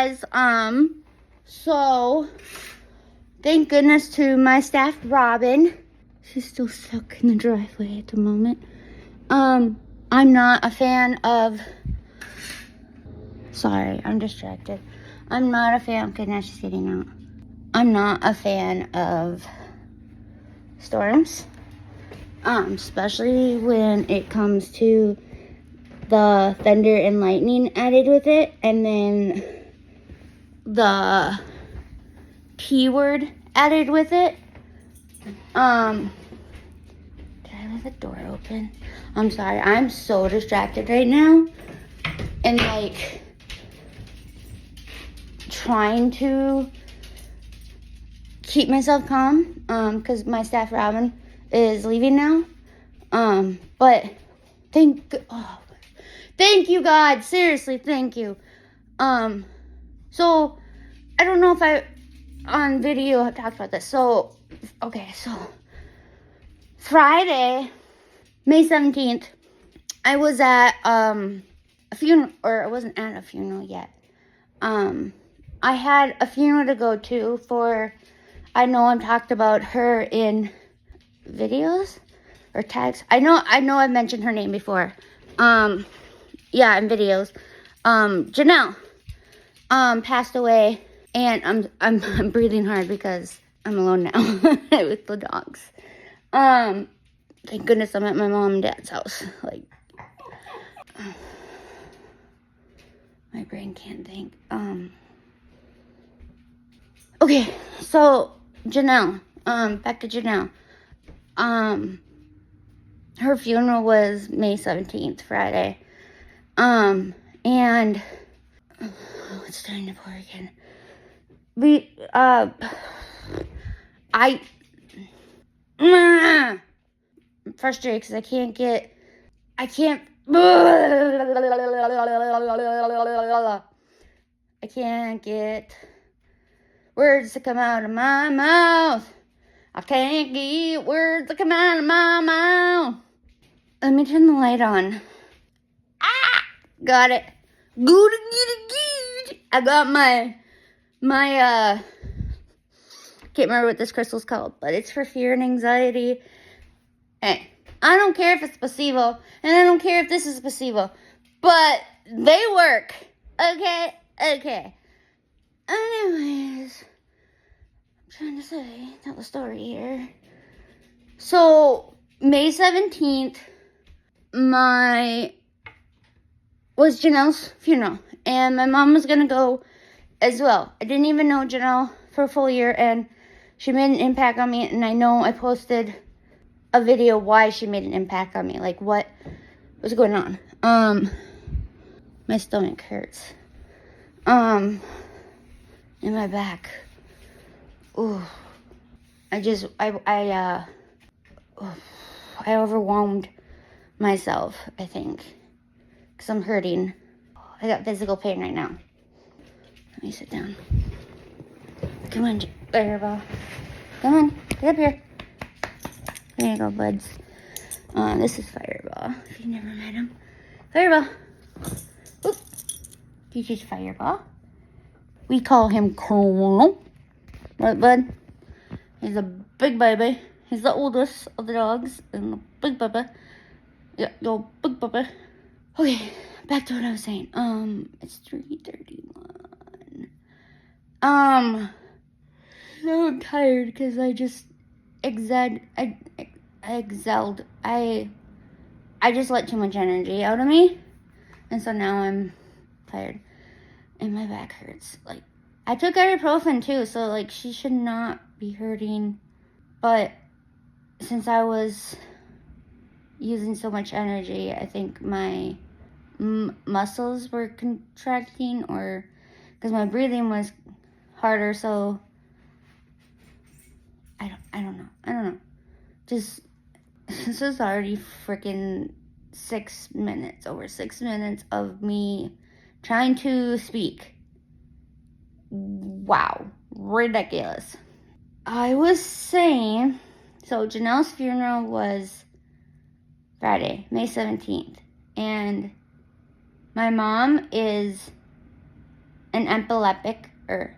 Guys, so thank goodness to my staff, Robin. She's still stuck in the driveway at the moment. I'm not a fan of, sorry, I'm distracted. I'm not a fan, okay, now she's getting out. I'm not a fan of storms, especially when it comes to the thunder and lightning added with it, and then the P word added with it. Did I leave the door open? I'm sorry, I'm so distracted right now, and like trying to keep myself calm, because my staff Robin is leaving now. But thank you, God. Seriously, thank you. So I don't know if I on video have talked about this. So okay, so Friday, May 17th, I was at a funeral, or I wasn't at a funeral yet. I had a funeral to go to for, I know I've talked about her in videos or tags. I know I've mentioned her name before. Yeah, in videos. Janelle passed away, and I'm breathing hard because I'm alone now with the dogs. Thank goodness I'm at my mom and dad's house. Like, my brain can't think. Okay, so Janelle, back to Janelle. Her funeral was May 17th, Friday. And it's starting to pour again. I'm frustrated because I can't get words to come out of my mouth. I can't get words to come out of my mouth. Let me turn the light on. Ah! Got it. Good. I got my can't remember what this crystal's called, but it's for fear and anxiety. Hey, I don't care if it's placebo, and I don't care if this is placebo, but they work. Okay. Anyways, I'm trying to tell the story here. So, May 17th, was Janelle's funeral, and my mom was gonna go as well. I didn't even know Janelle for a full year, and she made an impact on me, and I know I posted a video why she made an impact on me, like what was going on. My stomach hurts. In my back. Ooh. I overwhelmed myself, I think, because I'm hurting. I got physical pain right now. Let me sit down. Come on, Fireball. Come on, get up here. There you go, buds. This is Fireball, if you've never met him. Fireball. Oop. This is Fireball. We call him Colonel. Right, bud? He's a big baby. He's the oldest of the dogs, and the big baby. Yeah, the big baby. Okay, back to what I was saying. It's 3:31. So I'm tired because I just exhaled. I just let too much energy out of me, and so now I'm tired, and my back hurts. Like, I took ibuprofen too, so like she should not be hurting, but since I was using so much energy, I think my muscles were contracting, or because my breathing was harder, so I don't know. Just, this is already freaking 6 minutes, over 6 minutes of me trying to speak. Wow, ridiculous. I was saying, so Janelle's funeral was Friday, May 17th, and my mom is an epileptic, or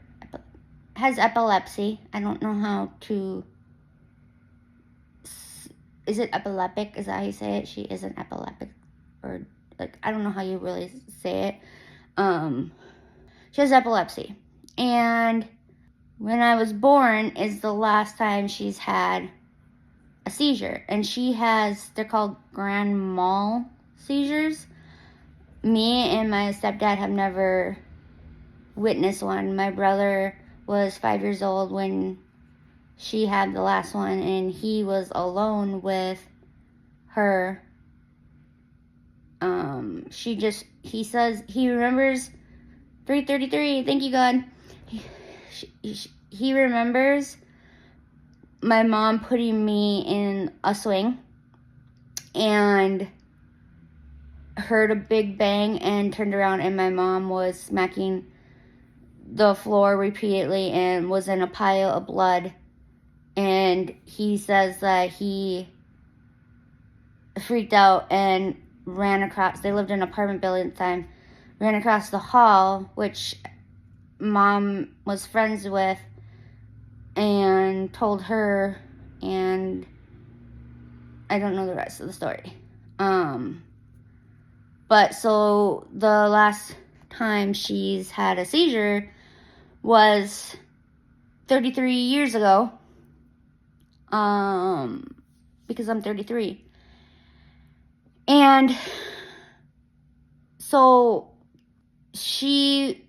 has epilepsy. I don't know how to, is it epileptic? Is that how you say it? She is an epileptic, or like, I don't know how you really say it. She has epilepsy. And when I was born is the last time she's had a seizure. And she has, they're called grand mal seizures. Me and my stepdad have never witnessed one. My brother was 5 years old when she had the last one, and he was alone with her. He says he remembers 3:33. Thank you, God. He remembers my mom putting me in a swing and heard a big bang and turned around, and my mom was smacking the floor repeatedly and was in a pile of blood. And he says that he freaked out and ran across, they lived in an apartment building at the time, ran across the hall, which Mom was friends with, and told her, and I don't know the rest of the story. But so the last time she's had a seizure was 33 years ago, because I'm 33. And so she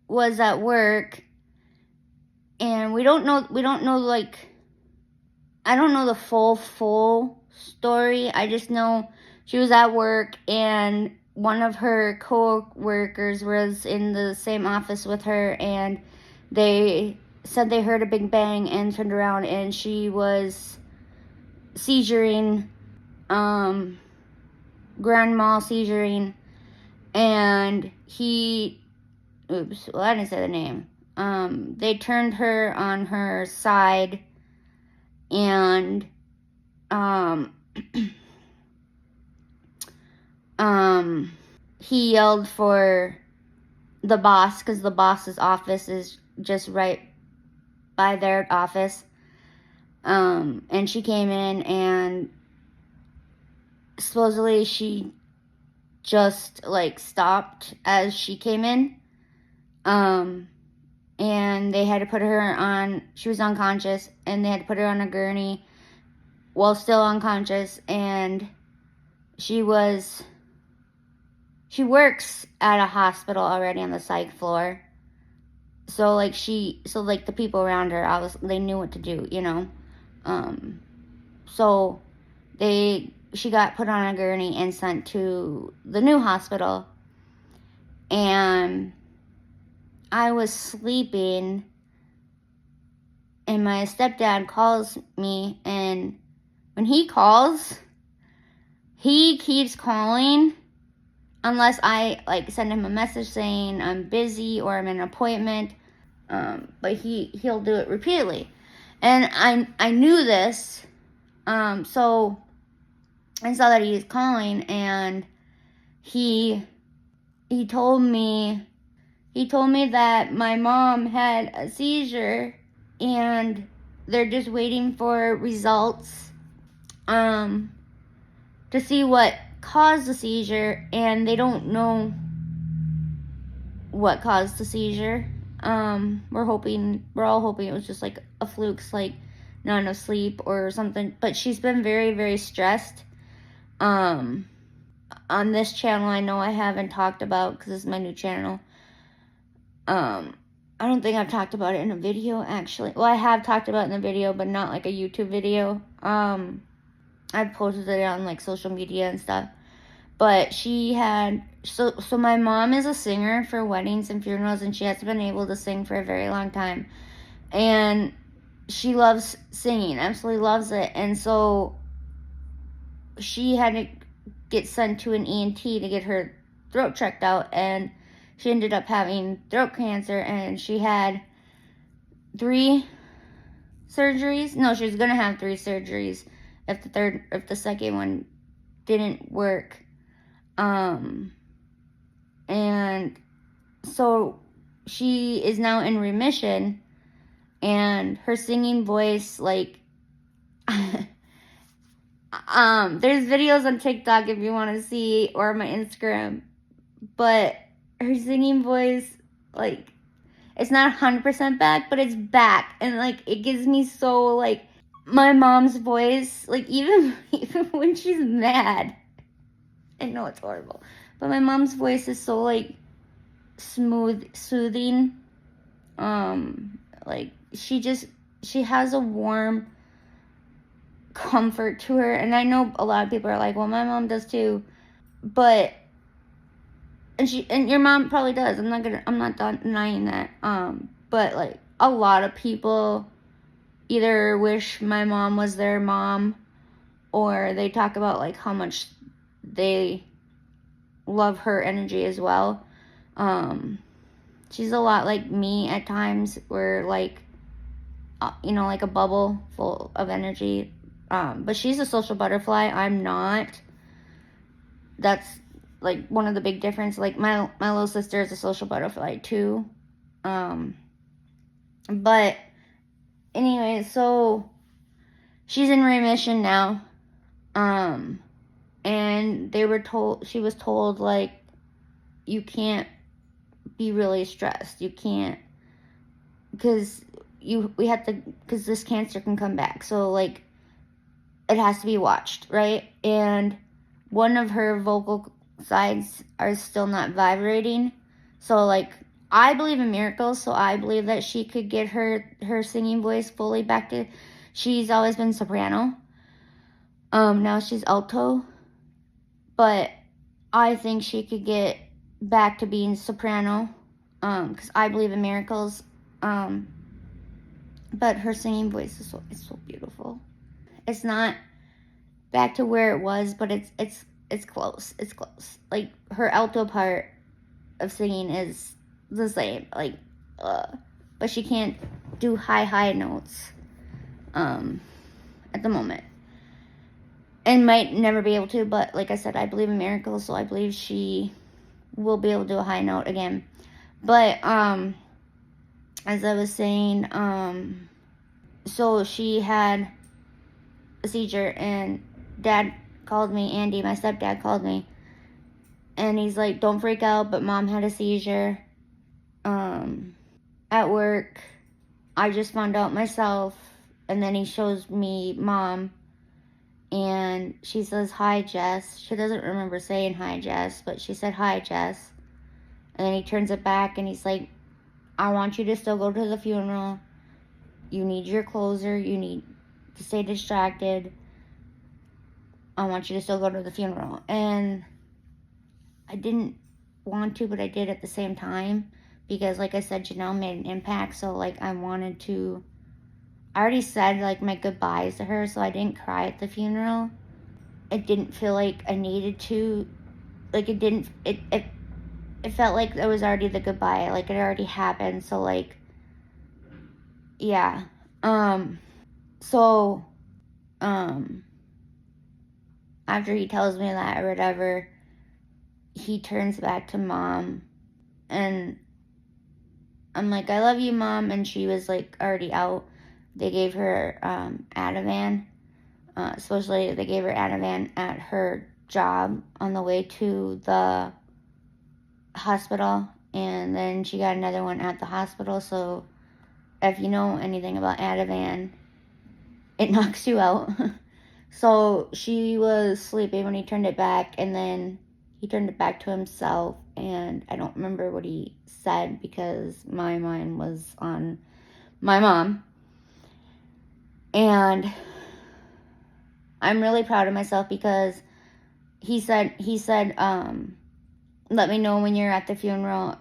was at work, and we don't know like, I don't know the full story. I just know she was at work, and one of her co-workers was in the same office with her, and they said they heard a big bang and turned around, and she was seizuring, grand mal seizuring, and I didn't say the name. They turned her on her side, and he yelled for the boss, because the boss's office is just right by their office. And she came in, and supposedly she just like stopped as she came in. And they had to put her on, she was unconscious, and they had to put her on a gurney while still unconscious. And she works at a hospital already on the psych floor. So like the people around her, they knew what to do, you know. So she got put on a gurney and sent to the new hospital. And I was sleeping, and my stepdad calls me, and when he calls, he keeps calling unless I like send him a message saying I'm busy or I'm in an appointment. But he'll do it repeatedly. And I knew this, so I saw that he was calling, and he told me that my mom had a seizure, and they're just waiting for results to see what caused the seizure, and they don't know what caused the seizure. We're all hoping it was just like a fluke, like not enough sleep or something. But she's been very, very stressed. On this channel, I know I haven't talked about, because this is my new channel. I don't think I've talked about it in a video, actually. Well, I have talked about it in a video, but not like a YouTube video. I've posted it on like social media and stuff. But she had, so my mom is a singer for weddings and funerals, and she hasn't been able to sing for a very long time. And she loves singing, absolutely loves it. And so she had to get sent to an ENT to get her throat checked out, and she ended up having throat cancer, and she had 3 surgeries. No, she was gonna have 3 surgeries if the second one didn't work. And So she is now in remission, and her singing voice, like, there's videos on TikTok if you want to see, or my Instagram, but her singing voice, like, it's not 100% back, but it's back, and, like, it gives me so, like, my mom's voice, like, even when she's mad, I know it's horrible, but my mom's voice is so, like, smooth, soothing, like, she has a warm comfort to her, and I know a lot of people are like, well, my mom does too, but, and your mom probably does, I'm not denying that, but, like, a lot of people either wish my mom was their mom, or they talk about, like, how much they love her energy as well. She's a lot like me at times, where, like, like a bubble full of energy. But she's a social butterfly. I'm not. That's, like, one of the big difference. Like, my little sister is a social butterfly too. But anyway, so she's in remission now. And she was told, like, you can't be really stressed. You can't, because because this cancer can come back. So, like, it has to be watched, right? And one of her vocal sides are still not vibrating. So, like, I believe in miracles, so I believe that she could get her singing voice fully back to, she's always been soprano. Now she's alto. But I think she could get back to being soprano, because I believe in miracles. But her singing voice is so beautiful. It's not back to where it was, but it's close. It's close. Like, her alto part of singing is the same. Like, but she can't do high notes at the moment, and might never be able to. But like I said, I believe in miracles, so I believe she will be able to do a high note again. But as I was saying, so she had a seizure, and Dad called me, Andy, my stepdad, called me, and he's like, don't freak out, but Mom had a seizure at work. I just found out myself. And then he shows me Mom, and she says, hi, Jess. She doesn't remember saying hi, Jess, but she said, hi, Jess. And then he turns it back, and he's like, I want you to still go to the funeral. You need your closer. You need to stay distracted. I want you to still go to the funeral. And I didn't want to, but I did at the same time, because, like I said, Janelle made an impact. So, like, I already said, like, my goodbyes to her, so I didn't cry at the funeral. It didn't feel like I needed to. Like, it felt like it was already the goodbye. Like, it already happened. So, like, yeah. So, after he tells me that or whatever, he turns back to Mom, and I'm like, I love you, Mom. And she was, like, already out. They gave her Ativan. Supposedly they gave her Ativan at her job on the way to the hospital, and then she got another one at the hospital. So if you know anything about Ativan, it knocks you out. So she was sleeping when he turned it back, and then he turned it back to himself, and I don't remember what he said, because my mind was on my mom. And I'm really proud of myself, because he said, let me know when you're at the funeral,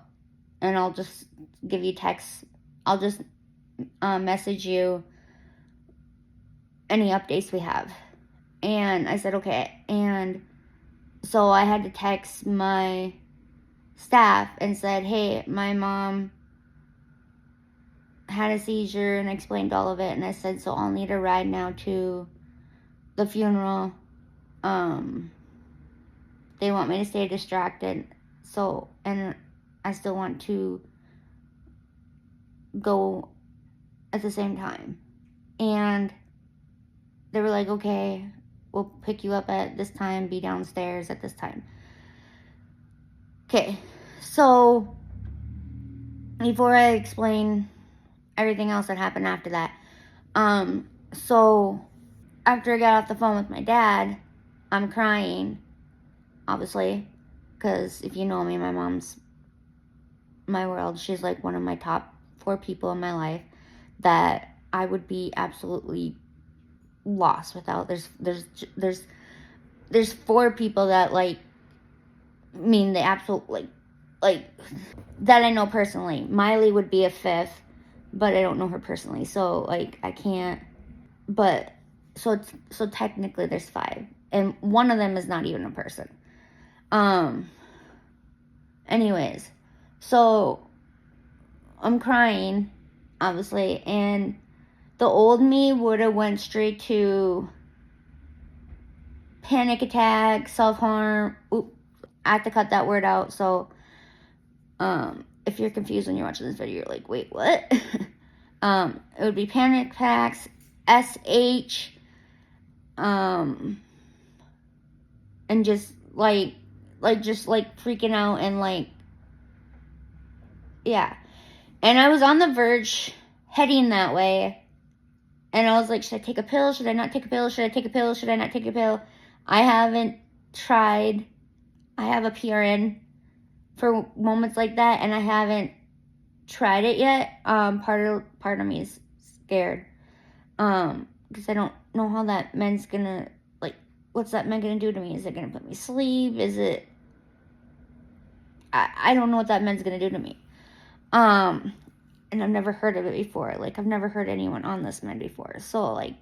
and I'll just give you text. I'll just message you any updates we have. And I said, okay. And so I had to text my staff and said, hey, my mom had a seizure, and I explained all of it. And I said, so I'll need a ride now to the funeral. They want me to stay distracted. So, and I still want to go at the same time. And they were like, okay, we'll pick you up at this time, be downstairs at this time. Okay, so before I explain everything else that happened after that, so after I got off the phone with my dad, I'm crying, obviously, because if you know me, my mom's my world. She's like one of my top 4 people in my life that I would be absolutely lost without. There's 4 people that like mean the absolute like that I know personally. Miley would be a 5th, but I don't know her personally, so like I can't. But so technically there's 5, and one of them is not even a person. Anyways, so I'm crying, obviously, and the old me would have went straight to panic attack, self-harm. Oop, I have to cut that word out, so if you're confused when you're watching this video, you're like, wait, what? It would be panic attacks, SH, and just like freaking out, and like, yeah. And I was on the verge heading that way, and I was like, should I take a pill? Should I not take a pill? Should I take a pill? Should I not take a pill? I haven't tried. I have a PRN for moments like that, and I haven't tried it yet. Part of me is scared, because I don't know how that med's gonna, like, what's that med gonna do to me? Is it gonna put me to sleep? Is it, I don't know what that med's gonna do to me. And I've never heard of it before. Like, I've never heard anyone on this med before. So, like,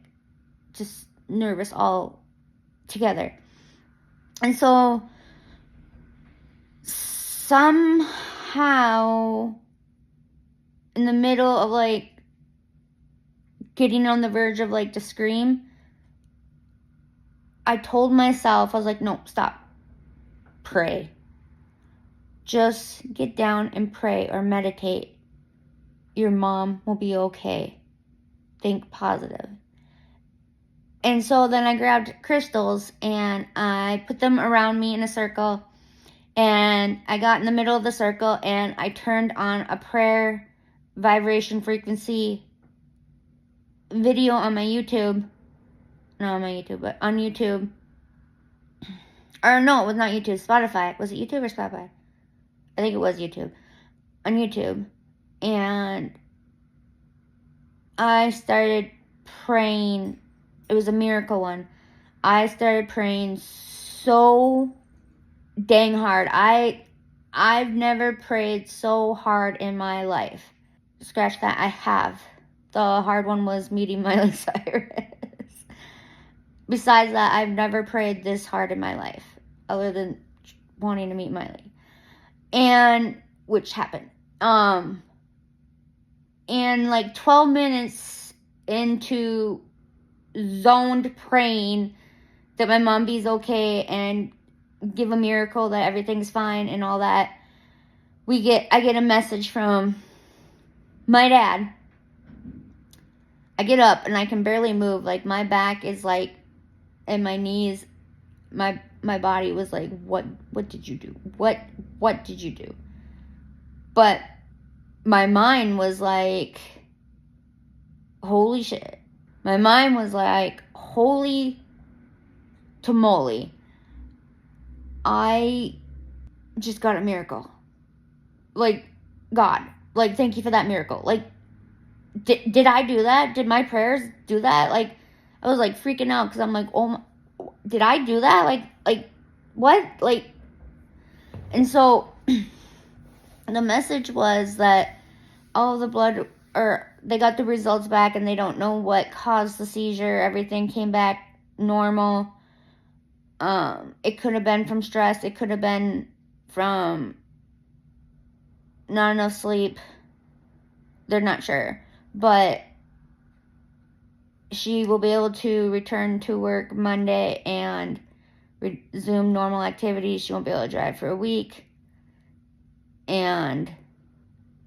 just nervous all together. And so, somehow, in the middle of, like, getting on the verge of, like, to scream, I told myself, I was like, no, stop. Pray. Just get down and pray or meditate. Your mom will be okay. Think positive. And so then I grabbed crystals and I put them around me in a circle. And I got in the middle of the circle and I turned on a prayer vibration frequency video on my YouTube. Not on my YouTube, but on YouTube. Or no, it was not YouTube. Spotify. Was it YouTube or Spotify? I think it was YouTube. On YouTube. And I started praying. It was a miracle one. I started praying so dang hard. I've never prayed so hard in my life. Scratch that, I have. The hard one was meeting Miley Cyrus. Besides that, I've never prayed this hard in my life, other than wanting to meet Miley. And, which happened. And like 12 minutes into zoned praying that my mom be's okay and give a miracle that everything's fine and all that, I get a message from my dad. I get up and I can barely move. Like, my back is like, and my knees, my body was like, what did you do? What did you do? But my mind was like, holy shit. My mind was like, holy tamale. I just got a miracle. Like, God, like, thank you for that miracle. Like, did I do that? Did my prayers do that? Like, I was like freaking out because I'm like, oh my, did I do that? Like what? Like, and so the message was that all of the blood, or they got the results back and they don't know what caused the seizure. Everything came back normal. It could have been from stress. It could have been from not enough sleep. They're not sure. But she will be able to return to work Monday and resume normal activities. She won't be able to drive for a week. and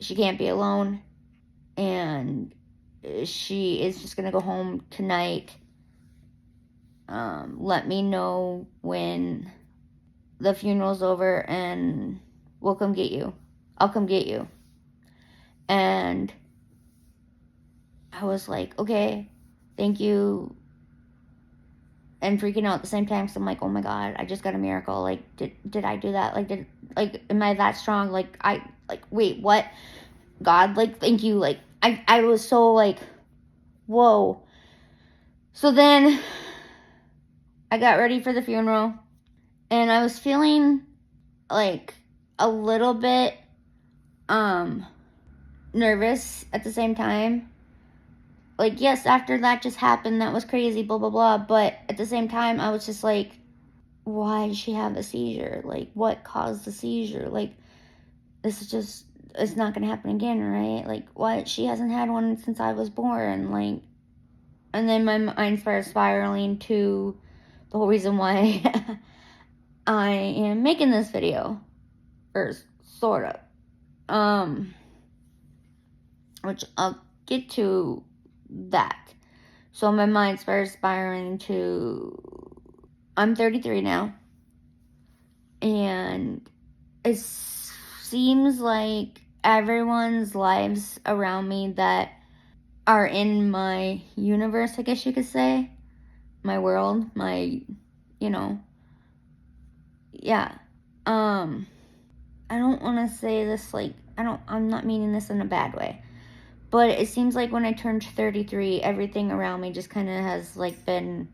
she can't be alone, and she is just gonna go home tonight. Let me know when the funeral's over and we'll come get you. I'll come get you. And I was like, okay, thank you. And freaking out at the same time, so I'm like, oh my God, I just got a miracle. Like, did I do that? Like, am I that strong? Wait, what? God, like, thank you. Like, I was so like, whoa. So then I got ready for the funeral, and I was feeling like a little bit nervous at the same time. Like, yes, after that just happened, that was crazy, blah blah blah, but at the same time I was just like, why did she have a seizure? Like, what caused the seizure? Like, this is just, it's not gonna happen again, right? Like, what? She hasn't had one since I was born. Like, and then my mind started spiraling to the whole reason why I am making this video, or sort of, which I'll get to that. So my mind started spiraling to, I'm 33 now, and it seems like everyone's lives around me that are in my universe, I guess you could say, my world, my, yeah. I don't want to say this like, I'm not meaning this in a bad way, but it seems like when I turned 33, everything around me just kind of has like been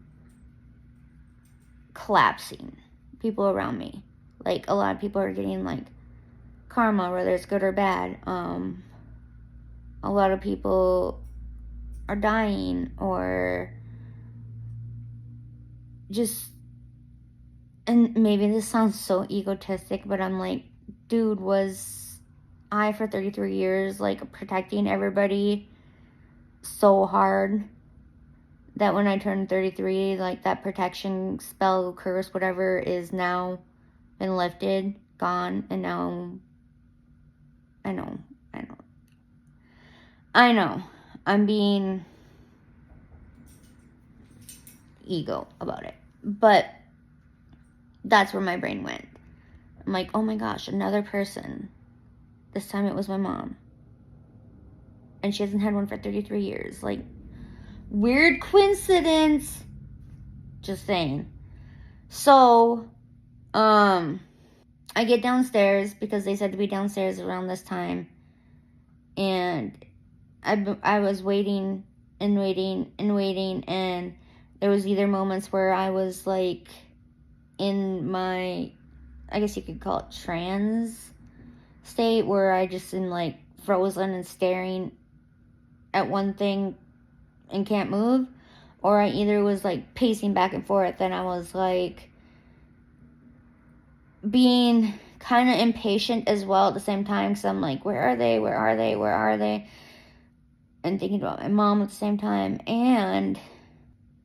collapsing. People around me, like, a lot of people are getting like karma, whether it's good or bad. A lot of people are dying, or just, and maybe this sounds so egotistic, but I'm like, dude, was I for 33 years like protecting everybody so hard that when I turned 33, like, that protection spell, curse, whatever, is now been lifted, gone, and now I know I'm being ego about it, but that's where my brain went. I'm like, oh my gosh, another person. This time it was my mom, and she hasn't had one for 33 years. Like, weird coincidence. Just saying. So, I get downstairs because they said to be downstairs around this time, and I was waiting and waiting and waiting, and there was either moments where I was like in my, I guess you could call it, trance state, where I just am like frozen and staring at one thing and can't move, or I either was like pacing back and forth, and I was like being kind of impatient as well at the same time, because I'm like, where are they, and thinking about my mom at the same time. And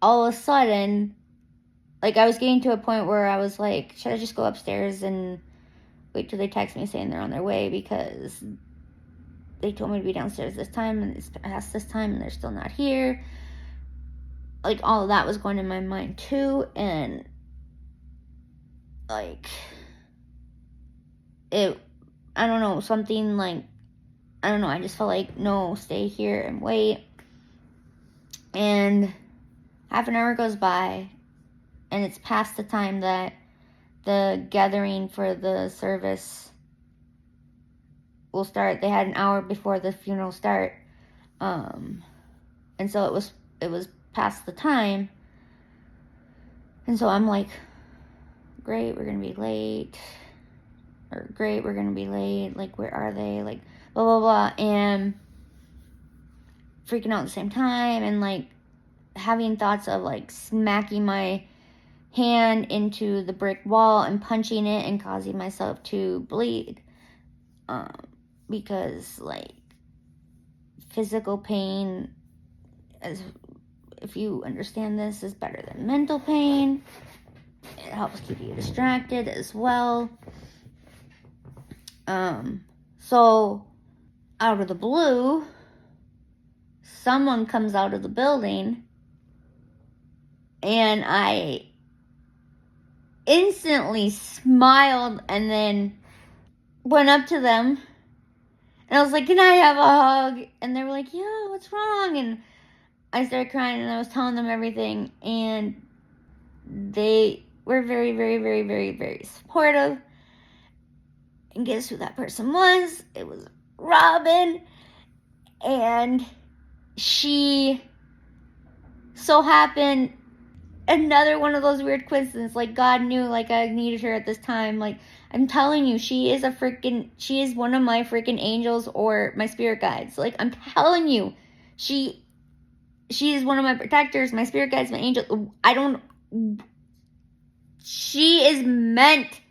all of a sudden, like, I was getting to a point where I was like, should I just go upstairs and wait till they text me saying they're on their way, because they told me to be downstairs this time, and it's past this time, and they're still not here. Like, all of that was going in my mind too, and like, I don't know, something like, I don't know, I just felt like, no, stay here and wait. And half an hour goes by, and it's past the time that the gathering for the service will start. They had an hour before the funeral start, and so it was past the time, and so I'm like, great, we're gonna be late, like, where are they, like, blah blah blah, and freaking out at the same time, and like having thoughts of like smacking my hand into the brick wall and punching it and causing myself to bleed, because like physical pain, as if you understand this, is better than mental pain. It helps keep you distracted as well. So, out of the blue, someone comes out of the building, and I instantly smiled and then went up to them, and I was like, can I have a hug? And they were like, yeah, what's wrong? And I started crying, and I was telling them everything, and they were very, very, very, very, very supportive. And guess who that person was? It was Robin. And she so happened, another one of those weird coincidences, like God knew like I needed her at this time. Like, I'm telling you, she is one of my freaking angels or my spirit guides. Like, I'm telling you, she is one of my protectors, my spirit guides, my angel. She is meant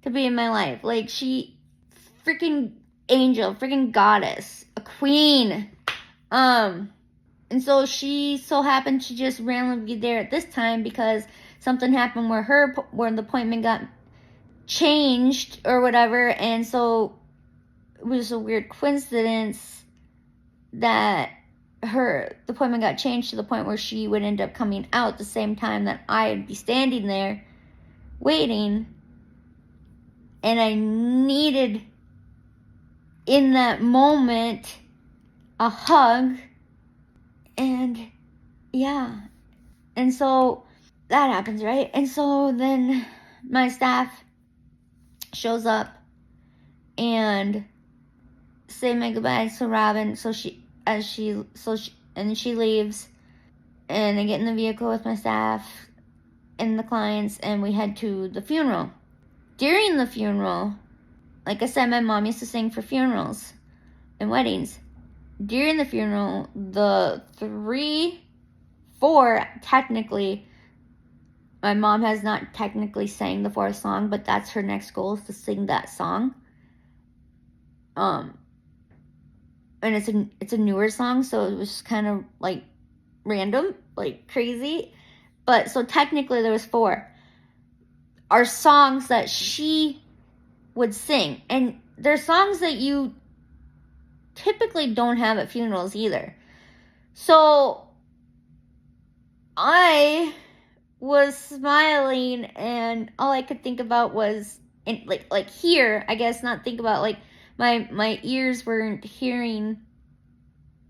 to be in my life. Like, she freaking angel, freaking goddess, a queen. And so she so happened to just randomly be there at this time because something happened where the appointment got changed or whatever. And so it was a weird coincidence that the appointment got changed to the point where she would end up coming out at the same time that I'd be standing there waiting. And I needed, in that moment, a hug. And yeah, and so that happens, right? And so then my staff shows up and say my goodbyes to Robin. So she leaves, and I get in the vehicle with my staff and the clients, and we head to the funeral. During the funeral, like I said, my mom used to sing for funerals and weddings. During the funeral, the 4, technically, my mom has not technically sang the 4th song, but that's her next goal, is to sing that song. And it's a newer song, so it was kind of like random, like crazy. But so technically there was 4. Are songs that she would sing, and they're songs that you typically don't have at funerals either. So I was smiling, and all I could think about was, like here, I guess, not think about, like, my ears weren't hearing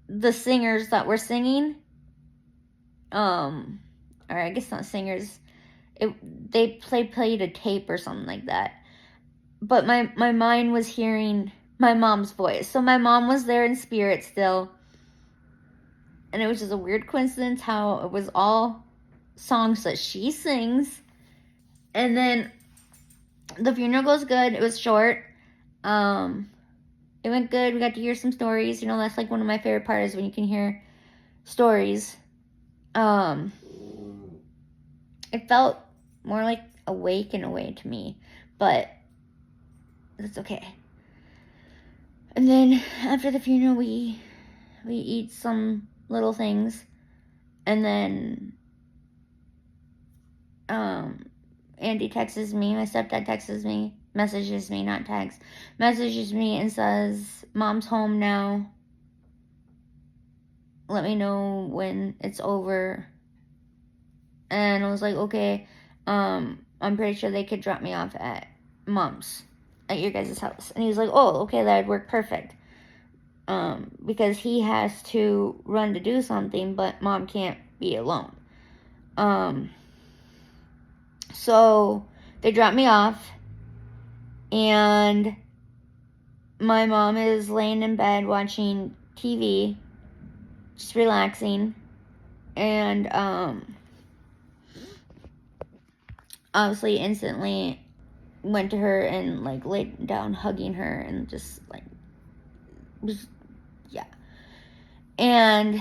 the singers that were singing, or I guess not singers, they played a tape or something like that, but my mind was hearing my mom's voice. So my mom was there in spirit still, and it was just a weird coincidence how it was all songs that she sings. And then the funeral goes good. It was short. It went good. We got to hear some stories. You know, that's like one of my favorite parts, when you can hear stories. It felt more like awake in a way to me, but that's okay. And then after the funeral, we eat some little things, and then Andy texts me, my stepdad messages me and says, Mom's home now, let me know when it's over. And I was like, okay, I'm pretty sure they could drop me off at Mom's, at your guys' house. And he's like, oh, okay, that would work perfect. Because he has to run to do something, but Mom can't be alone. So they dropped me off, and my mom is laying in bed watching TV, just relaxing, and obviously instantly went to her and like laid down hugging her and just like yeah. And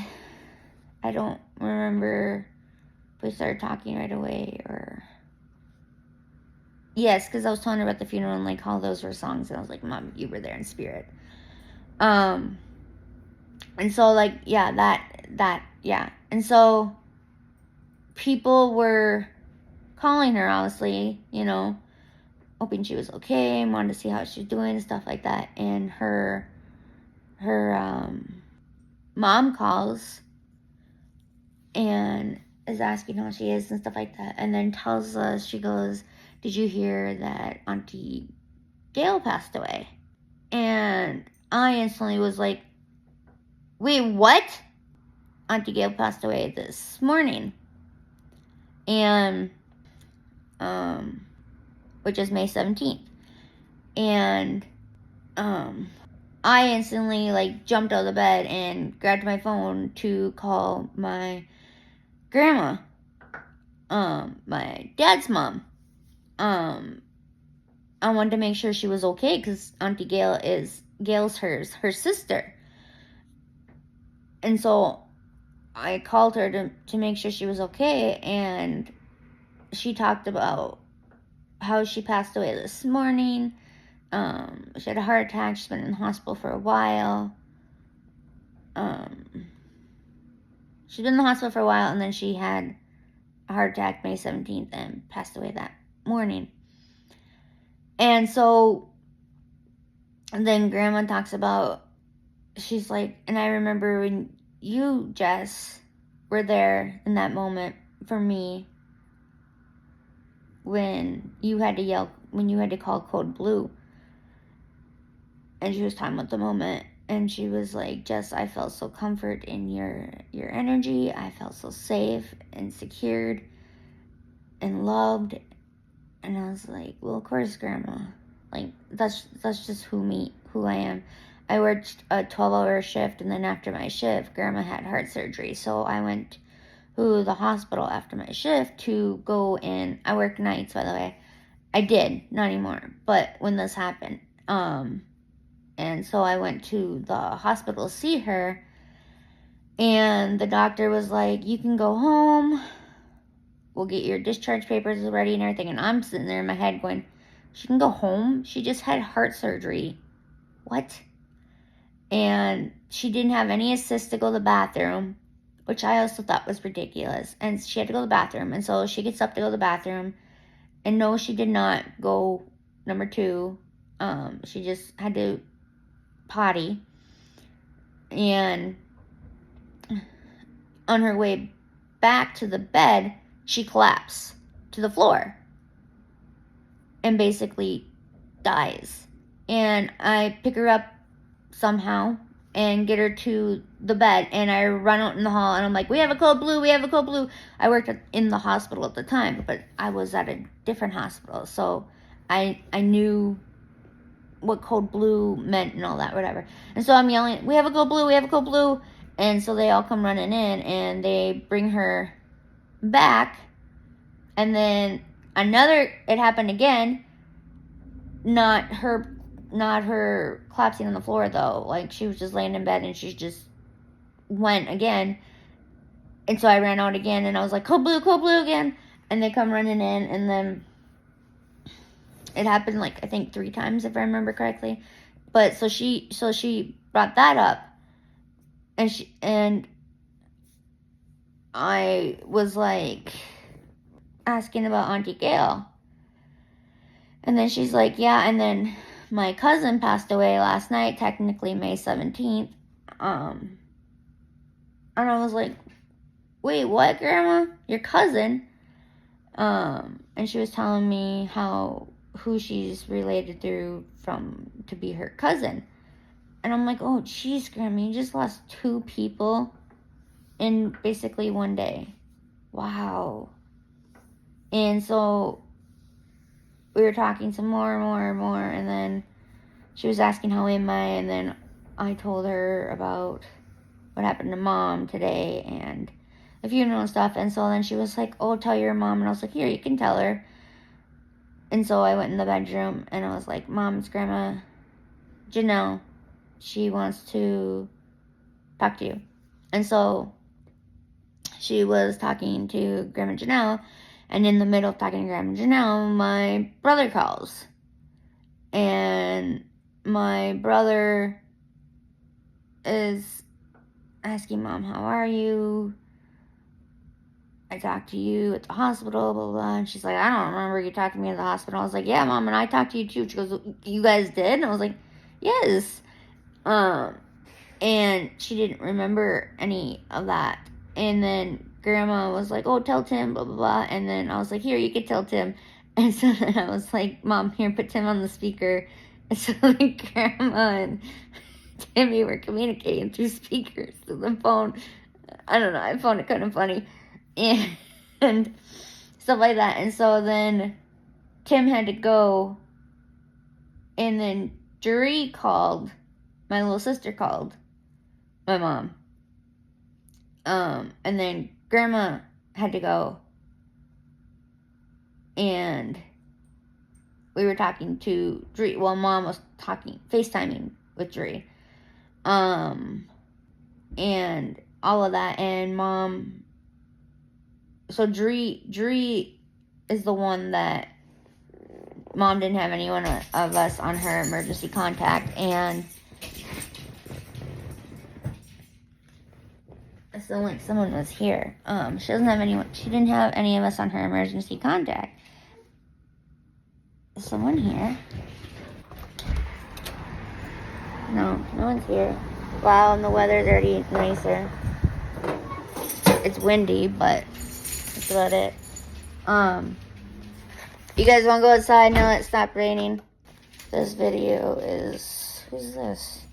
I don't remember if we started talking right away or... Yes, because I was telling her about the funeral and like how those were songs, and I was like, Mom, you were there in spirit. And so like, yeah, that yeah. And so people were calling her, honestly, you know, hoping she was okay and wanted to see how she was doing and stuff like that. And her mom calls and is asking how she is and stuff like that, and then tells us, she goes, "Did you hear that Auntie Gail passed away?" And I instantly was like, "Wait, what?" Auntie Gail passed away this morning, and which is May 17th, and I instantly like jumped out of the bed and grabbed my phone to call my grandma, my dad's mom. I wanted to make sure she was okay because Auntie Gail's her sister, and so I called her to make sure she was okay, and she talked about how she passed away this morning. She had a heart attack. She's been in the hospital for a while. She's been in the hospital for a while, and then she had a heart attack May 17th and passed away that morning. And so then Grandma talks about, she's like, and I remember when you, Jess, were there in that moment for me when you had to call code blue. And she was talking about the moment, and she was like, "Jess, I felt so comfort in your energy. I felt so safe and secured and loved." And I was like, "Well, of course, Grandma. Like, that's just who I am." I worked a 12-hour shift, and then after my shift, Grandma had heart surgery. So I went to the hospital after my shift to go in. I work nights, by the way. I did, not anymore. But when this happened, and so I went to the hospital to see her, and the doctor was like, "You can go home. We'll get your discharge papers ready and everything." And I'm sitting there in my head going, "She can go home? She just had heart surgery. What?" And she didn't have any assist to go to the bathroom, which I also thought was ridiculous. And she had to go to the bathroom. And so she gets up to go to the bathroom. And no, she did not go number 2. She just had to potty. And on her way back to the bed, she collapsed to the floor and basically dies. And I pick her up somehow and get her to the bed, and I run out in the hall, and I'm like, "We have a code blue, we have a code blue." I worked in the hospital at the time, but I was at a different hospital, so I knew what code blue meant and all that, whatever. And so I'm yelling, "We have a code blue, we have a code blue." And so they all come running in, and they bring her back. And then it happened again. Not her collapsing on the floor, though. Like, she was just laying in bed, and she just went again. And so I ran out again, and I was like, code blue again. And they come running in, and then it happened, like, I think 3 times, if I remember correctly. But so she brought that up, and I was like asking about Auntie Gail. And then she's like, "Yeah, and then my cousin passed away last night, technically May 17th. And I was like, "Wait, what, Grandma? Your cousin?" And she was telling me who she's related through to be her cousin. And I'm like, "Oh, jeez, Grandma, you just lost 2 people in basically one day. Wow." And so we were talking some more, and then she was asking how am I, and then I told her about what happened to Mom today and the funeral and stuff. And so then she was like, "Oh, tell your mom." And I was like, "Here, you can tell her." And so I went in the bedroom, and I was like, "Mom, it's Grandma Janelle. She wants to talk to you." And so she was talking to Grandma Janelle, and in the middle of talking to Grandma Janelle, my brother calls. And my brother is asking Mom, "How are you?" I talked to you at the hospital, blah, blah, blah. And she's like, I don't remember you talking to me at the hospital. I was like, yeah, Mom, and I talked to you too. She goes, you guys did? And I was like, yes. And she didn't remember any of that. And then Grandma was like, oh, tell Tim, blah, blah, blah. And then I was like, here, you can tell Tim. And so then I was like, Mom, here, put Tim on the speaker. And so then Grandma and Timmy were communicating through speakers through the phone. I don't know, I found it kind of funny. And stuff like that. And so then Tim had to go. And then Jeree called. My little sister called my mom. And then Grandma had to go. And we were talking to Jeree. Well, Mom was FaceTiming with Jeree. And all of that. And Mom... So Jeree is the one that Mom didn't have anyone of us on her emergency contact. And so like someone was here. She doesn't have anyone. She didn't have any of us on her emergency contact. Is someone here? No one's here. Wow, and the weather's already nicer. It's windy, but that's about it. You guys want to go outside now that it stopped raining? This video is... Who's this?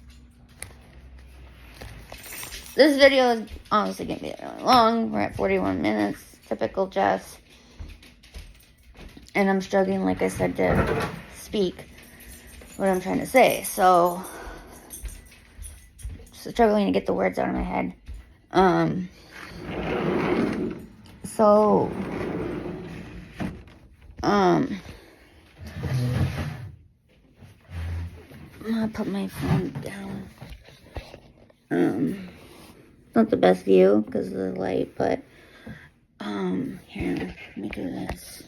This video is honestly going to be really long. We're at 41 minutes. Typical Jess. And I'm struggling, like I said, to speak what I'm trying to say. So struggling to get the words out of my head. I'm gonna put my phone down. Not the best view because of the light, but here, let me do this.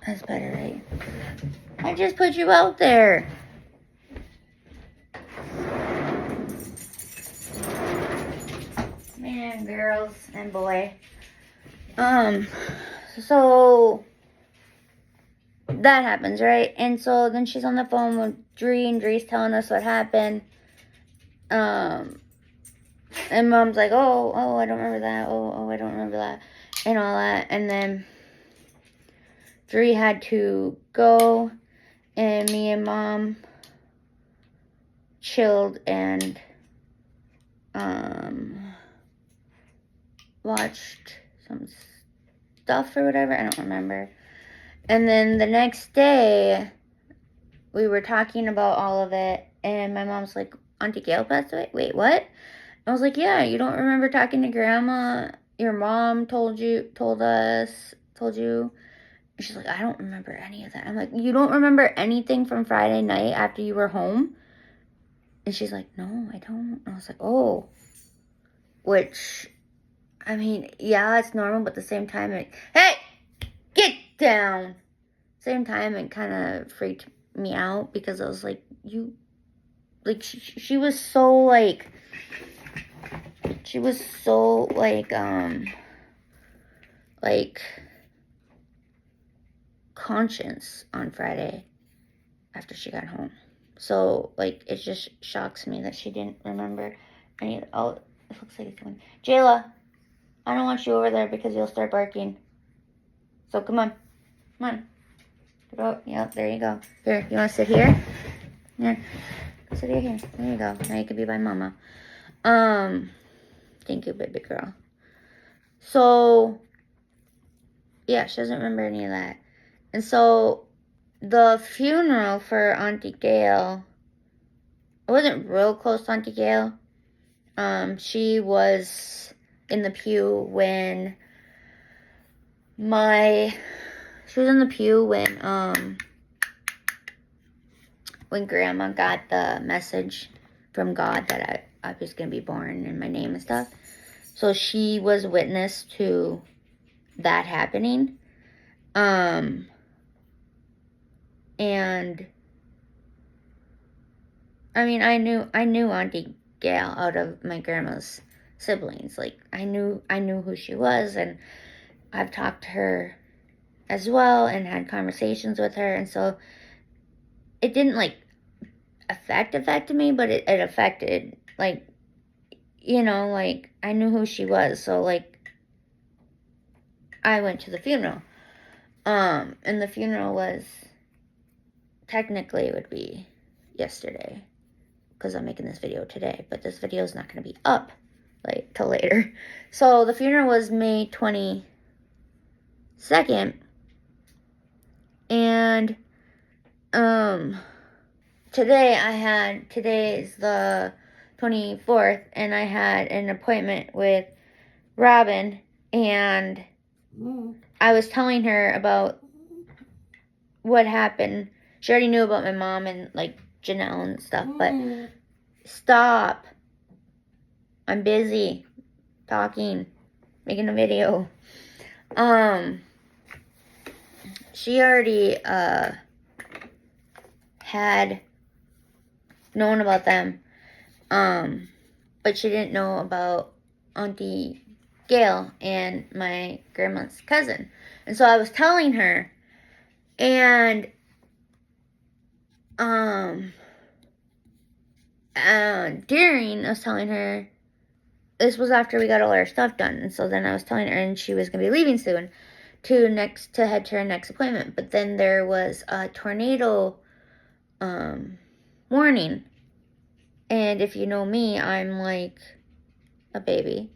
That's better, right? I just put you out there. Man, girls and boy. So that happens, right? And so then she's on the phone with Dree, and Dree's telling us what happened. And Mom's like, oh, I don't remember that. Oh, I don't remember that. And all that. And then Dree had to go, and me and Mom chilled and watched some stuff or whatever. I don't remember. And then the next day, we were talking about all of it, and my mom's like, Auntie Gail passed away? Wait, what? I was like, yeah, you don't remember talking to Grandma? Your mom told you? And she's like, I don't remember any of that. I'm like, you don't remember anything from Friday night after you were home? And she's like, no, I don't. And I was like, oh. Which, I mean, yeah, it's normal, but at the same time, hey, get down. Same time, it kind of freaked me out because I was like, she was so, like, conscious on Friday after she got home. So, like, it just shocks me that she didn't remember any of it. Oh, it looks like it's coming. Jayla, I don't want you over there because you'll start barking. So, come on. Oh, yep, there you go. Here, you want to sit here? Here. Sit here. There you go. Now you can be by Mama. Thank you, baby girl. So, yeah, she doesn't remember any of that. And so, the funeral for Auntie Gail, I wasn't real close to Auntie Gail. She was in the pew when Grandma got the message from God that I was going to be born and my name and stuff. So she was witness to that happening. And I mean, I knew Auntie Gail out of my grandma's siblings. Like, I knew who she was, and I've talked to her as well and had conversations with her, and so it didn't like affect me, but it affected, like, you know, like, I knew who she was, so like I went to the funeral. And the funeral was, technically it would be yesterday, because I'm making this video today, but this video is not going to be up like till later. So the funeral was May 22nd, and today is the 24th, and I had an appointment with Robin, and I was telling her about what happened. She already knew about my mom and like Janelle and stuff, but stop. I'm busy talking, making a video. She already had known about them, but she didn't know about Auntie Gail and my grandma's cousin. And so I was telling her, and during I was telling her, this was after we got all our stuff done, and so then I was telling her, and she was gonna be leaving soon to head to her next appointment. But then there was a tornado warning, and if you know me, I'm like a baby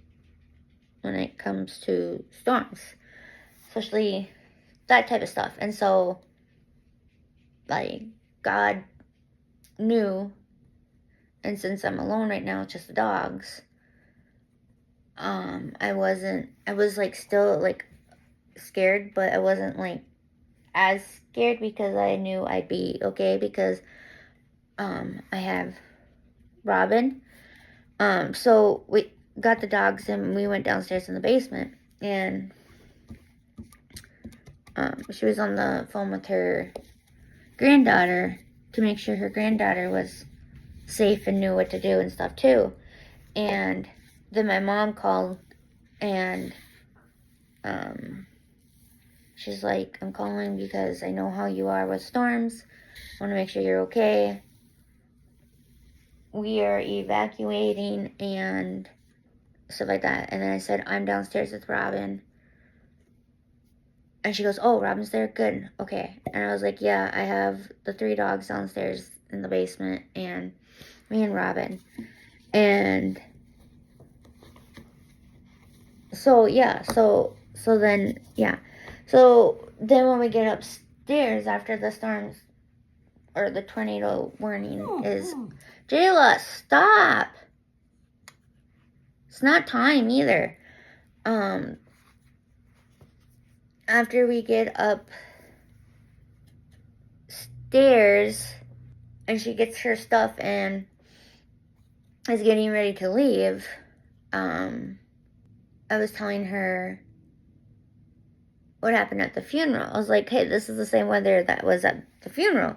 when it comes to storms, especially that type of stuff. And so, like, God knew, and since I'm alone right now, it's just the dogs, I was like still like scared, but I wasn't like as scared because I knew I'd be okay, because I have Robin. So we got the dogs and we went downstairs in the basement, and she was on the phone with her granddaughter to make sure her granddaughter was safe and knew what to do and stuff too. And then my mom called, and she's like, I'm calling because I know how you are with storms. I want to make sure you're okay. We are evacuating and stuff like that. And then I said, I'm downstairs with Robin. And she goes, oh, Robin's there? Good. Okay. And I was like, yeah, I have the 3 dogs downstairs in the basement, and me and Robin. And so, yeah, so then, yeah. So then when we get upstairs after the storms, or the tornado warning is, Jayla, stop. It's not time either. After we get upstairs and she gets her stuff and is getting ready to leave, I was telling her what happened at the funeral. I was like, hey, this is the same weather that was at the funeral.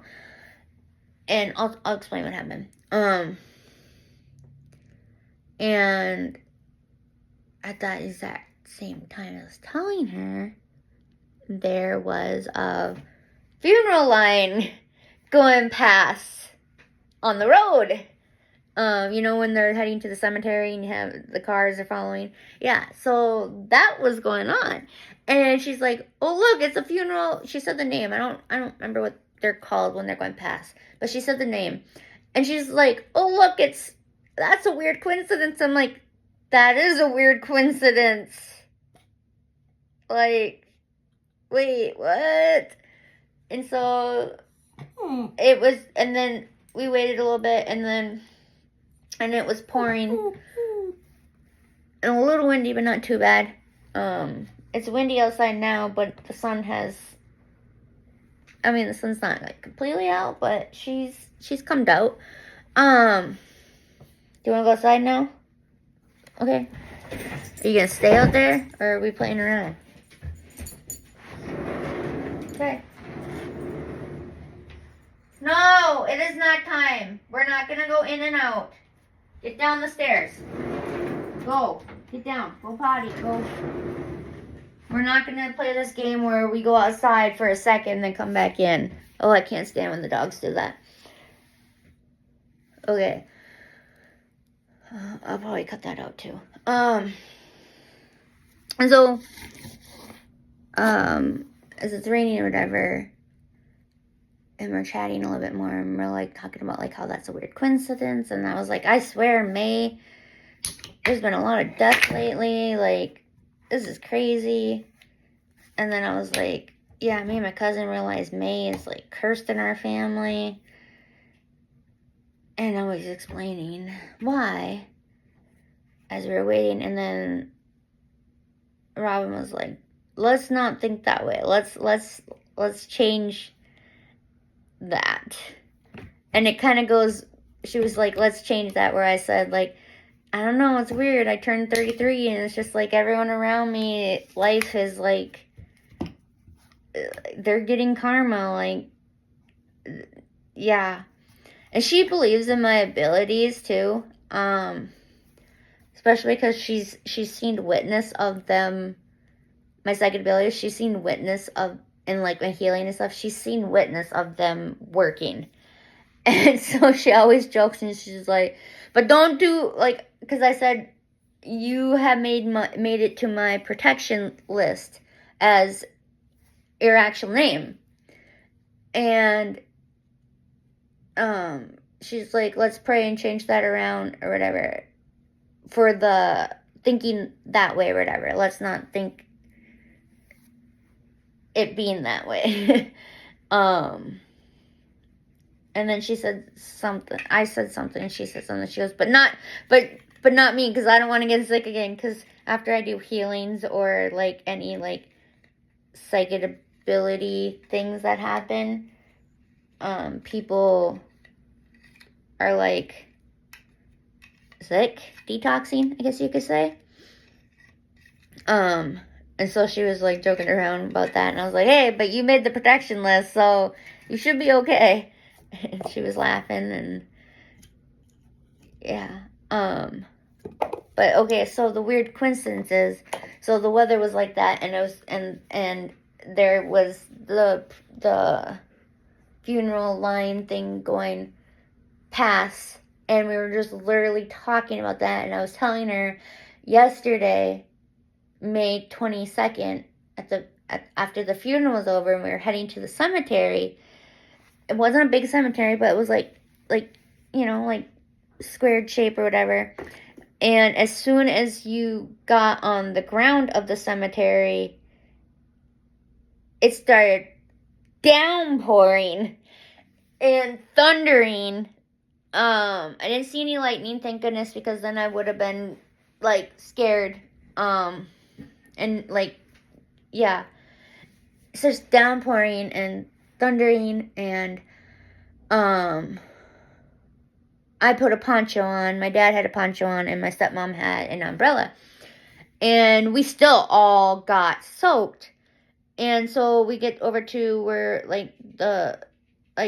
And I'll explain what happened. And at that exact same time I was telling her, there was a funeral line going past on the road. You know, when they're heading to the cemetery and you have the cars are following. Yeah, so that was going on. And she's like, oh, look, it's a funeral. She said the name. I don't remember what they're called when they're going past. But she said the name. And she's like, oh, look, that's a weird coincidence. I'm like, that is a weird coincidence. Like, wait, what? And so it was, and then we waited a little bit, and it was pouring and a little windy, but not too bad. It's windy outside now, but the sun has, the sun's not like completely out, but she's come out. Do you want to go outside now? Okay. Are you gonna stay out there, or are we playing around? Okay. No, it is not time. We're not gonna go in and out. Get down the stairs. Go. Get down. Go potty. Go. We're not going to play this game where we go outside for a second and then come back in. Oh, I can't stand when the dogs do that. Okay. I'll probably cut that out too. And so, as it's raining or whatever, and we're chatting a little bit more, and we're like talking about like how that's a weird coincidence, and I was like, I swear, May, there's been a lot of death lately, like, this is crazy. And then I was like, yeah, me and my cousin realized May is like cursed in our family. And I was explaining why as we were waiting, and then Robin was like, let's not think that way. Let's change that. And it kind of goes, she was like, let's change that, where I said, like, I don't know, it's weird. I turned 33 and it's just like everyone around me, life is like, they're getting karma, like, yeah. And she believes in my abilities too, especially because she's seen witness of them, my psychic abilities. She's seen witness of, and like my healing and stuff, she's seen witness of them working. And so she always jokes and she's like, but don't do, like, because I said, you have made it to my protection list as your actual name. And she's like, let's pray and change that around or whatever, for the thinking that way or whatever. Let's not think it being that way. And then she said something, I said something, and she said something, she goes, but not me, because I don't want to get sick again, because after I do healings or like any like psychic ability things that happen, people are like sick, detoxing, I guess you could say. And so she was like joking around about that, and I was like, hey, but you made the protection list, so you should be okay. And she was laughing, and yeah. But okay, so the weird coincidence is, so the weather was like that, and it was, and there was the funeral line thing going past, and we were just literally talking about that, and I was telling her yesterday, May 22nd, after the funeral was over and we were heading to the cemetery. It wasn't a big cemetery, but it was like you know, like squared shape or whatever. And as soon as you got on the ground of the cemetery, it started downpouring and thundering. I didn't see any lightning, thank goodness, because then I would have been like scared. And like, yeah, it's just downpouring and thundering, and I put a poncho on, my dad had a poncho on, and my stepmom had an umbrella, and we still all got soaked. And so we get over to where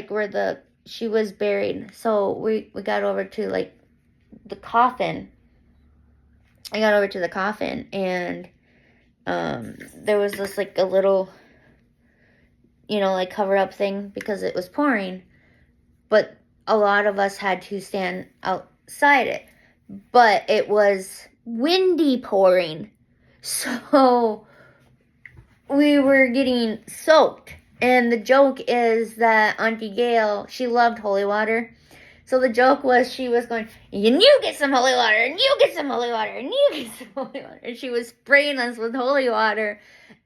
where she was buried. So we got over to like the coffin. I got over to the coffin, and there was this like a little, you know, like cover up thing because it was pouring, but a lot of us had to stand outside it, but it was windy pouring, so we were getting soaked. And the joke is that Auntie Gail, she loved holy water. So the joke was, she was going, and you get some holy water, and you get some holy water, and you get some holy water. And she was spraying us with holy water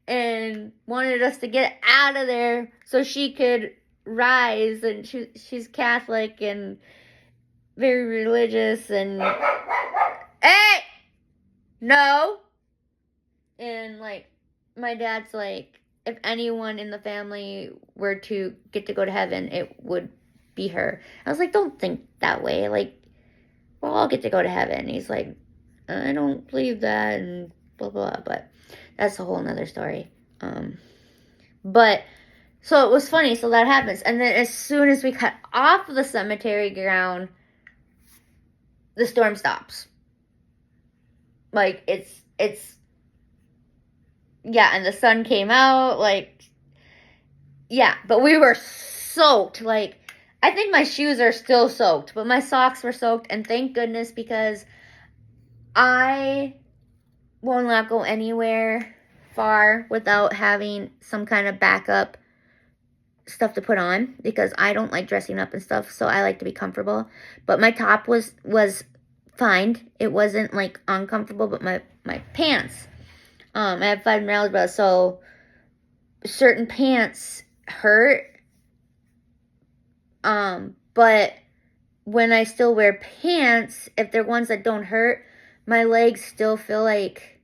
and wanted us to get out of there so she could rise. And she's Catholic and very religious. And, hey! No! And, like, my dad's like, if anyone in the family were to get to go to heaven, it would be her. I was like, don't think that way. Like, we'll all get to go to heaven. He's like, I don't believe that, and blah, blah, but that's a whole nother story. But, so it was funny, so that happens. And then as soon as we cut off the cemetery ground, the storm stops. Like, yeah, and the sun came out, like, yeah, but we were soaked. Like, I think my shoes are still soaked, but my socks were soaked, and thank goodness, because I will not go anywhere far without having some kind of backup stuff to put on, because I don't like dressing up and stuff, so I like to be comfortable. But my top was fine. It wasn't like uncomfortable, but my pants, I have fibromyalgia, so certain pants hurt. But when I still wear pants, if they're ones that don't hurt, my legs still feel like,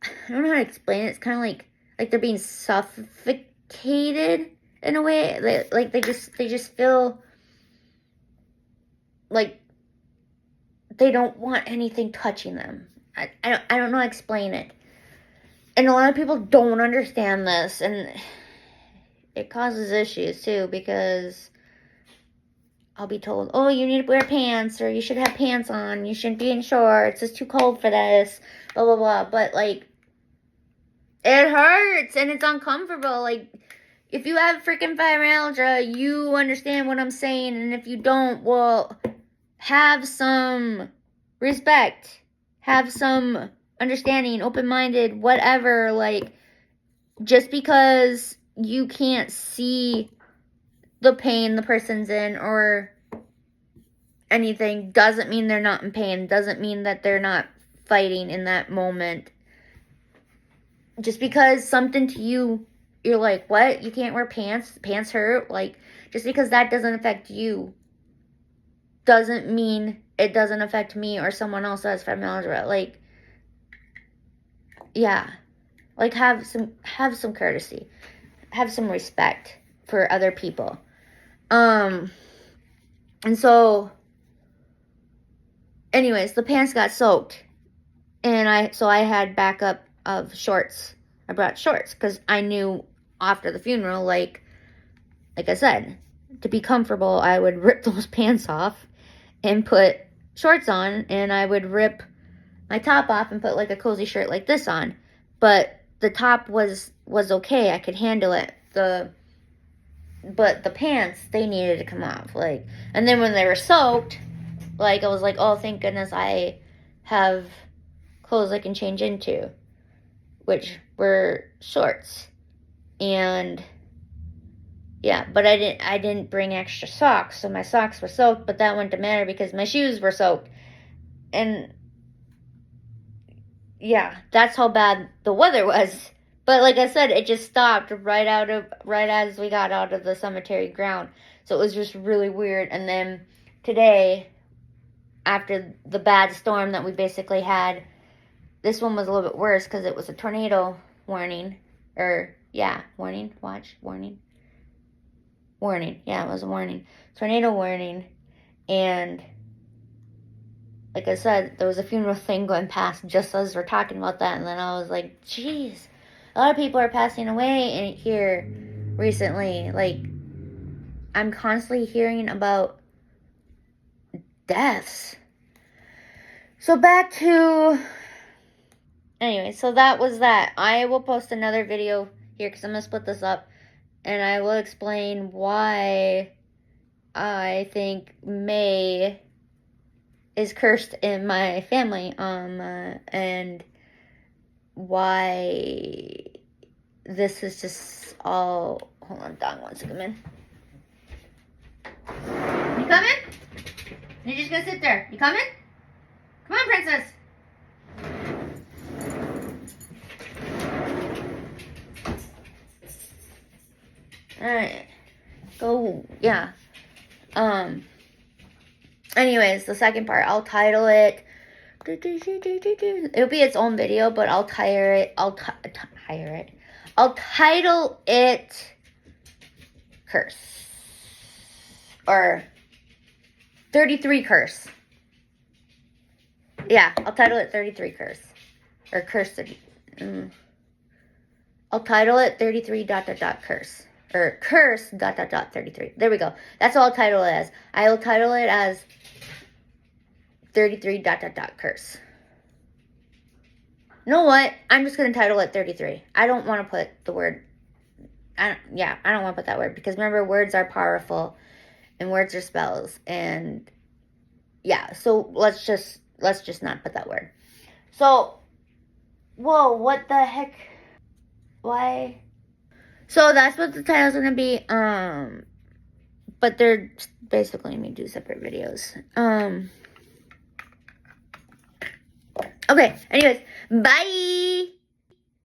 I don't know how to explain it. It's kind of like they're being suffocated in a way. Like they just feel like they don't want anything touching them. I don't know how to explain it. And a lot of people don't understand this, and it causes issues too, because I'll be told, oh, you need to wear pants, or you should have pants on, you shouldn't be in shorts, it's too cold for this, blah, blah, blah. But, like, it hurts, and it's uncomfortable. Like, if you have freaking fibromyalgia, you understand what I'm saying, and if you don't, well, have some respect, have some understanding, open-minded, whatever. Like, just because you can't see the pain the person's in or anything doesn't mean they're not in pain, doesn't mean that they're not fighting in that moment. Just because something to you, you're like, what? You can't wear pants? Pants hurt? Like, just because that doesn't affect you doesn't mean it doesn't affect me or someone else that has fibromyalgia. Like, yeah. Like, have some courtesy. Have some respect for other people. And so, anyways, the pants got soaked, and I had backup of shorts. I brought shorts, because I knew after the funeral, like I said, to be comfortable, I would rip those pants off and put shorts on, and I would rip my top off and put like a cozy shirt like this on. But the top was okay, I could handle it. But the pants, they needed to come off. Like, and then when they were soaked, like, I was like, oh, thank goodness I have clothes I can change into, which were shorts. And yeah, but I didn't bring extra socks, so my socks were soaked, but that wouldn't matter because my shoes were soaked. And yeah, that's how bad the weather was. But like I said, it just stopped right as we got out of the cemetery ground. So it was just really weird. And then today, after the bad storm that we basically had, this one was a little bit worse because it was a tornado warning. Warning. Yeah, it was a warning. Tornado warning. And like I said, there was a funeral thing going past just as we're talking about that. And then I was like, geez, a lot of people are passing away in here recently. Like, I'm constantly hearing about deaths. So back to... Anyway, so that was that. I will post another video here because I'm going to split this up. And I will explain why I think May is cursed in my family. And why this is just all... Hold on, Don, 1 second, man. You coming? You're just gonna sit there. You coming? Come on, princess. Alright. Go, yeah. Anyways, the second part, I'll title it... It'll be its own video, but I'll title it Curse. Or 33 Curse. Yeah, I'll title it 33 Curse. Or Curse 30. I'll title it 33 ... curse. Or Curse ... 33. There we go. That's what I'll title it as. I will title it as 33 ... curse. You know what? I'm just going to title it 33. I don't want to put the word. I don't want to put that word. Because remember, words are powerful. And words are spells. And yeah, so let's just not put that word. So, whoa, what the heck? Why? So that's what the title's going to be. But they're basically me do separate videos. Okay, anyways, bye!